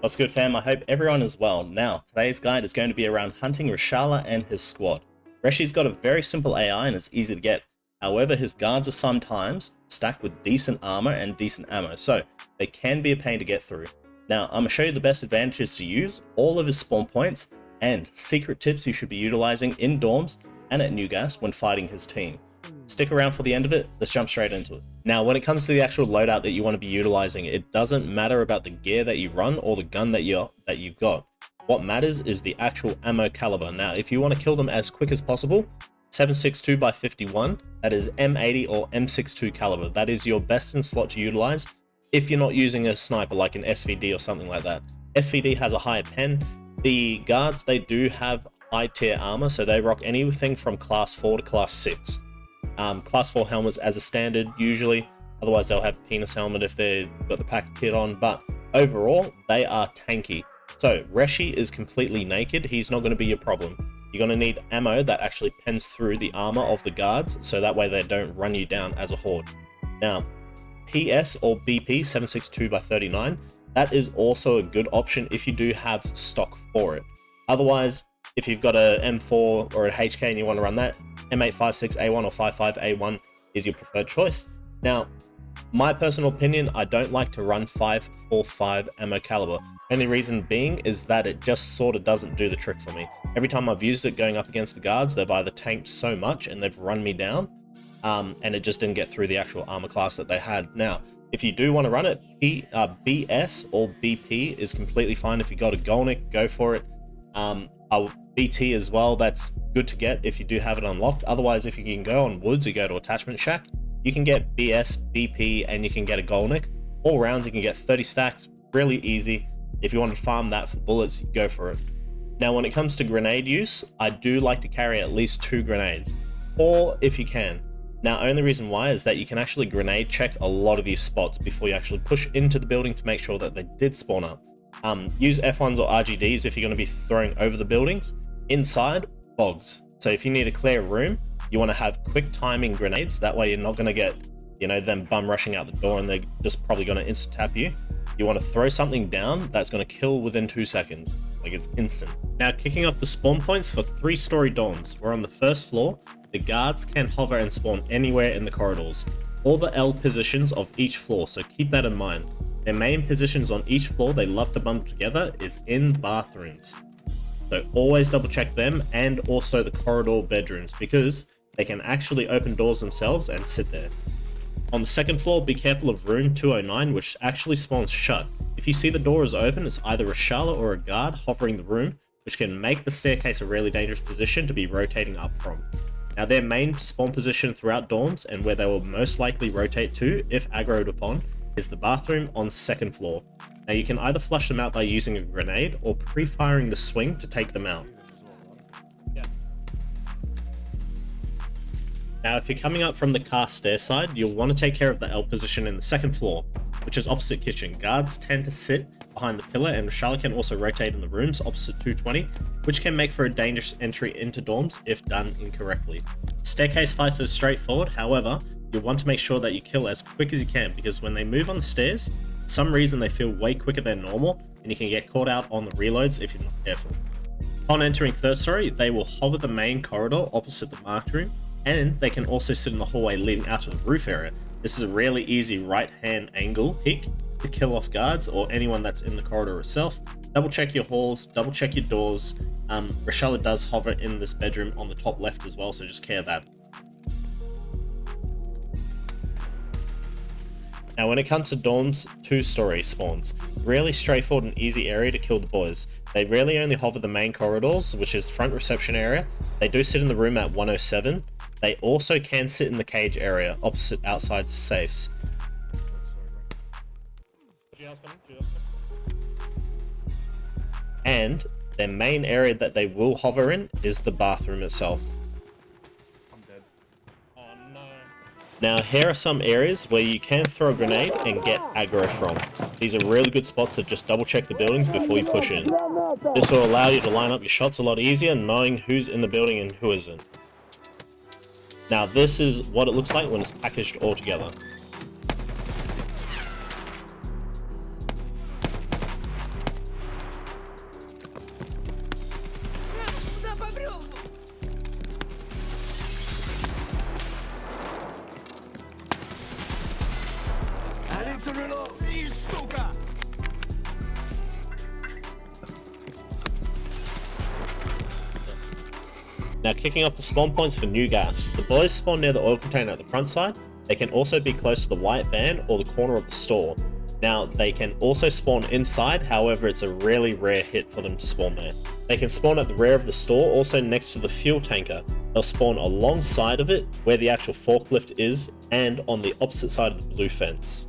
What's good, fam? I hope everyone is well. Now, today's guide is going to be around hunting RESHALA and his squad. Reshi's got a very simple AI and it's easy to get. However, his guards are sometimes stacked with decent armor and decent ammo, so they can be a pain to get through. Now, I'm going to show you the best advantages to use, all of his spawn points, and secret tips you should be utilizing in dorms and at New Gas when fighting his team. Stick around for the end of it, let's jump straight into it. Now, when it comes to the actual loadout that you want to be utilizing, it doesn't matter about the gear that you run or the gun that you've got. What matters is the actual ammo caliber. Now, if you want to kill them as quick as possible, 7.62x51, that is M80 or M62 caliber. That is your best in slot to utilize if you're not using a sniper like an SVD or something like that. SVD has a higher pen. The guards, they do have high tier armor, so they rock anything from class 4 to class 6. Class 4 helmets as a standard usually, otherwise they'll have penis helmet if they've got the pack kit on, but overall they are tanky. So Reshi is completely naked, he's not going to be your problem. You're going to need ammo that actually pens through the armor of the guards, so that way they don't run you down as a horde. Now, PS or BP 7.62x39, that is also a good option if you do have stock for it. Otherwise, if you've got a M4 or a HK and you want to run that, M856A1 or 55A1 is your preferred choice. Now, my personal opinion, I don't like to run 5.45 ammo caliber. Only reason being is that it just sort of doesn't do the trick for me. Every time I've used it going up against the guards, they've either tanked so much and they've run me down, and it just didn't get through the actual armor class that they had. Now, if you do want to run it, BS or BP is completely fine. If you got a Golnik, go for it. BT as well, that's good to get if you do have it unlocked. Otherwise, if you can go on Woods, you go to Attachment Shack, you can get BS, BP, and you can get a Golnik. All rounds, you can get 30 stacks, really easy. If you want to farm that for bullets, go for it. Now, when it comes to grenade use, I do like to carry at least 2 grenades, or if you can. Now, only reason why is that you can actually grenade check a lot of these spots before you actually push into the building to make sure that they did spawn up. Use F1s or RGDs if you're going to be throwing over the buildings. Inside, bogs. So if you need a clear room, you want to have quick timing grenades. That way you're not going to get, them bum rushing out the door and they're just probably going to insta tap you. You want to throw something down that's going to kill within 2 seconds. Like, it's instant. Now, kicking off the spawn points for 3-story dorms. We're on the first floor. The guards can hover and spawn anywhere in the corridors, or the L positions of each floor, so keep that in mind. Their main positions on each floor they love to bump together is in bathrooms. So always double check them, and also the corridor bedrooms, because they can actually open doors themselves and sit there. On the second floor, be careful of room 209, which actually spawns shut. If you see the door is open, it's either a RESHALA or a guard hovering the room, which can make the staircase a really dangerous position to be rotating up from. Now, their main spawn position throughout dorms, and where they will most likely rotate to if aggroed upon, is the bathroom on second floor. Now, you can either flush them out by using a grenade or pre-firing the swing to take them out. Now, if you're coming up from the car stair side, you'll want to take care of the L position in the second floor, which is opposite kitchen. Guards tend to sit behind the pillar, and RESHALA can also rotate in the rooms opposite 220, which can make for a dangerous entry into dorms if done incorrectly. Staircase fights are straightforward, however, you'll want to make sure that you kill as quick as you can, because when they move on the stairs, for some reason they feel way quicker than normal, and you can get caught out on the reloads if you're not careful. Upon entering third story, they will hover the main corridor opposite the marked room, and they can also sit in the hallway leading out to the roof area. This is a really easy right-hand angle peek to kill off guards or anyone that's in the corridor itself. Double check your halls, double check your doors. RESHALA does hover in this bedroom on the top left as well, so just care that. Now, when it comes to dorms, 2-story spawns, really straightforward and easy area to kill the boys. They really only hover the main corridors, which is front reception area. They do sit in the room at 107. They also can sit in the cage area opposite outside safes. And their main area that they will hover in is the bathroom itself. Now, here are some areas where you can throw a grenade and get aggro from. These are really good spots to just double check the buildings before you push in. This will allow you to line up your shots a lot easier, knowing who's in the building and who isn't. Now, this is what it looks like when it's packaged all together. Now, kicking off the spawn points for new gas. The boys spawn near the oil container at the front side. They can also be close to the white van or the corner of the store. Now, they can also spawn inside, however it's a really rare hit for them to spawn there. They can spawn at the rear of the store, also next to the fuel tanker. They'll spawn alongside of it, where the actual forklift is, and on the opposite side of the blue fence.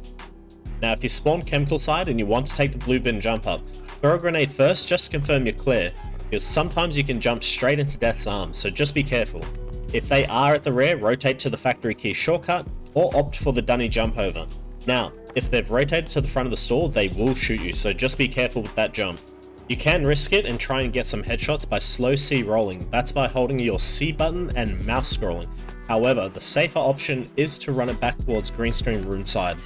Now, if you spawn chemical side and you want to take the blue bin jump up, throw a grenade first just to confirm you're clear, because sometimes you can jump straight into Death's arms, so just be careful. If they are at the rear, rotate to the factory key shortcut, or opt for the DUNNY jump over. Now, if they've rotated to the front of the store, they will shoot you, so just be careful with that jump. You can risk it and try and get some headshots by slow C rolling. That's by holding your C button and mouse scrolling. However, the safer option is to run it back towards green screen room side.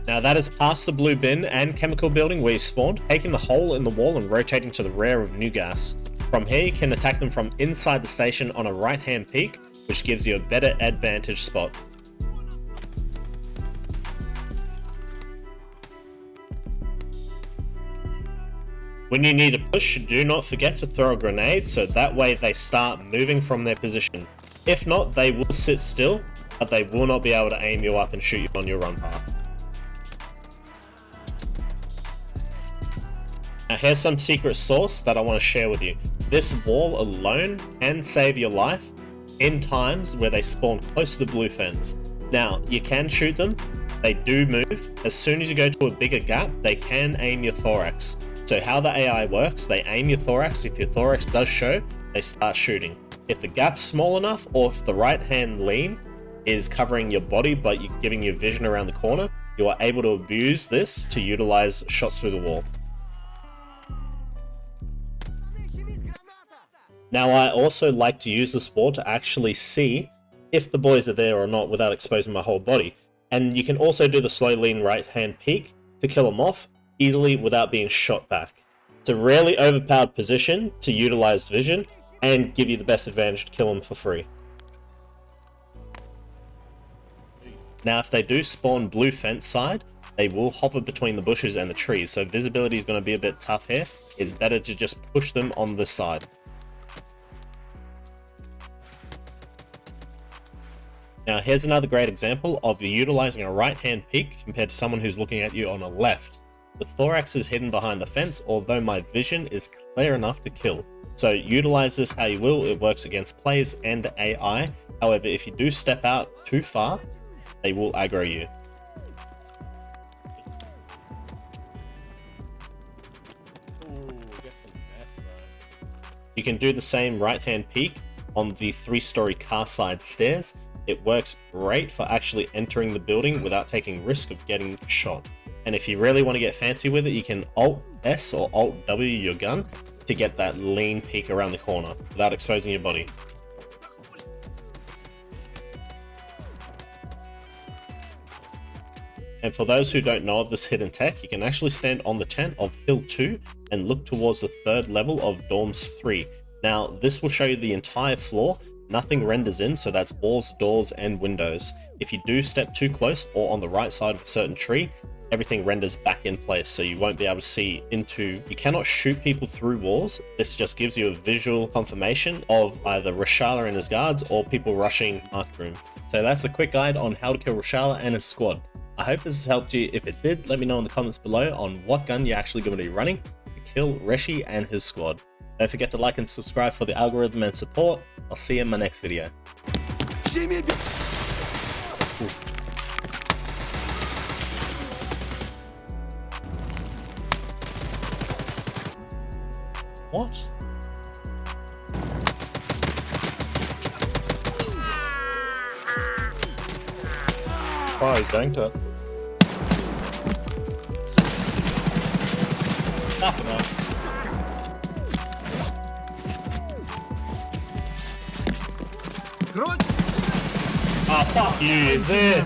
Now that is past the blue bin and chemical building where you spawned, taking the hole in the wall and rotating to the rear of new gas. From here you can attack them from inside the station on a right hand peak, which gives you a better advantage spot. When you need a push, do not forget to throw a grenade, so that way they start moving from their position. If not, they will sit still, but they will not be able to aim you up and shoot you on your run path. Now here's some secret sauce that I want to share with you. This wall alone can save your life in times where they spawn close to the blue fence. Now, you can shoot them, they do move. As soon as you go to a bigger gap, they can aim your thorax. So how the AI works, they aim your thorax. If your thorax does show, they start shooting. If the gap's small enough, or if the right hand lean is covering your body but you're giving you vision around the corner, you are able to abuse this to utilize shots through the wall. Now, I also like to use this wall to actually see if the boys are there or not without exposing my whole body. And you can also do the slow lean right hand peek to kill them off easily without being shot back. It's a really overpowered position to utilize vision and give you the best advantage to kill them for free. Now, if they do spawn blue fence side, they will hover between the bushes and the trees, so visibility is going to be a bit tough here. It's better to just push them on this side. Now here's another great example of you utilizing a right hand peek compared to someone who's looking at you on a left. The thorax is hidden behind the fence, although my vision is clear enough to kill. So utilize this how you will, it works against players and AI. However, if you do step out too far, they will aggro you. You can do the same right hand peek on the 3-story car side stairs. It works great for actually entering the building without taking risk of getting shot. And if you really want to get fancy with it, you can Alt-S or Alt-W your gun to get that lean peek around the corner without exposing your body. And for those who don't know of this hidden tech, you can actually stand on the tent of Hill 2 and look towards the 3rd level of Dorms 3. Now, this will show you the entire floor. Nothing renders in, so that's walls, doors, and windows. If you do step too close or on the right side of a certain tree, everything renders back in place, so you won't be able to see into... You cannot shoot people through walls. This just gives you a visual confirmation of either RESHALA and his guards or people rushing market room. So that's a quick guide on how to kill RESHALA and his squad. I hope this has helped you. If it did, let me know in the comments below on what gun you're actually going to be running to kill Reshi and his squad. Don't forget to like and subscribe for the algorithm and support. I'll see you in my next video. What? Oh, he's going to it. Fucking hell. Oh, fuck you, is it?